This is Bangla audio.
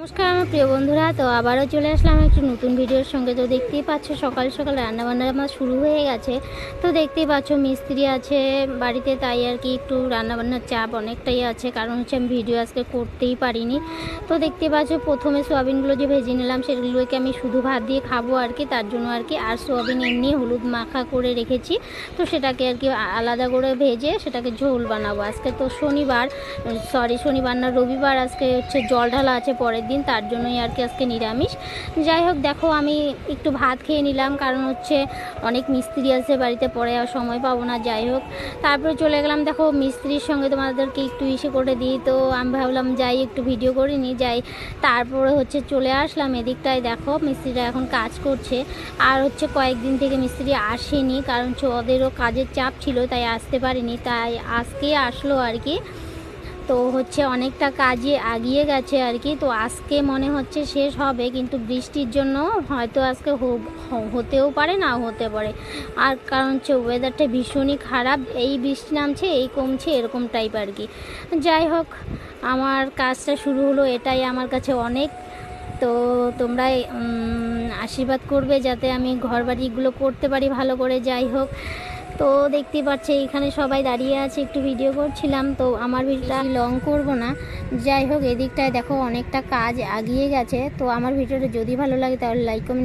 নমস্কার আমার প্রিয় বন্ধুরা, তো আবারও চলে আসলাম একটু নতুন ভিডিওর সঙ্গে। তো দেখতেই পাচ্ছ সকাল সকাল রান্নাবান্না আমার শুরু হয়ে গেছে। তো দেখতেই পাচ্ছ মিস্ত্রি আছে বাড়িতে, তাই আর কি একটু রান্নাবান্নার চাপ অনেকটাই আছে, কারণ হচ্ছে আমি ভিডিও আজকে করতেই পারিনি। তো দেখতেই পাচ্ছ প্রথমে সোয়াবিনগুলো যে ভেজে নিলাম সেগুলোকে আমি শুধু ভাত দিয়ে খাবো আর কি, তার জন্য আর কি। আর সোয়াবিন এমনি হলুদ মাখা করে রেখেছি, তো সেটাকে আর কি আলাদা করে ভেজে সেটাকে ঝোল বানাবো। আজকে তো শনিবার না রবিবার, আজকে হচ্ছে জল ঢালা আছে পরের দিন, তার জন্যই আর কি আজকে নিরামিষ। যাই হোক, দেখো আমি একটু ভাত খেয়ে নিলাম, কারণ হচ্ছে অনেক মিস্ত্রি আছে বাড়িতে, পরে আর সময় পাবো না। যাই হোক, তারপরে চলে গেলাম। দেখো মিস্ত্রির সঙ্গে তোমাদেরকে একটু ইসে করে দিই, তো আমি ভাবলাম যাই একটু ভিডিও করে নিই যাই। তারপরে হচ্ছে চলে আসলাম এদিকটায়। দেখো মিস্ত্রিরা এখন কাজ করছে, আর হচ্ছে কয়েকদিন থেকে মিস্ত্রি আসেনি, কারণ হচ্ছে ওদেরও কাজের চাপ ছিল, তাই আসতে পারিনি, তাই আজকে আসলো আর কি। তো হচ্ছে অনেকটা কাজে আগিয়ে গেছে আর কি। তো আজকে মনে হচ্ছে শেষ হবে, কিন্তু বৃষ্টির জন্য হয়তো আজকে হতেও পারে, নাও হতে পারে। আর কারণ হচ্ছে ওয়েদারটা ভীষণই খারাপ, এই বৃষ্টি নামছে এই কমছে, এরকম টাইপ আর কি। যাই হোক, আমার কাজটা শুরু হলো, এটাই আমার কাছে অনেক। তো তোমরা আশীর্বাদ করবে যাতে আমি ঘর বাড়িগুলো করতে পারি ভালো করে। যাই হোক, তো দেখতেই পাচ্ছে এখানে সবাই দাঁড়িয়ে আছে, একটু ভিডিও করছিলাম, তো আমার ভিডিওটা লং করব না। যাই হোক, এদিকটায় দেখো অনেকটা কাজ আগিয়ে গেছে। তো আমার ভিডিওটা যদি ভালো লাগে তাহলে লাইক কমেন্ট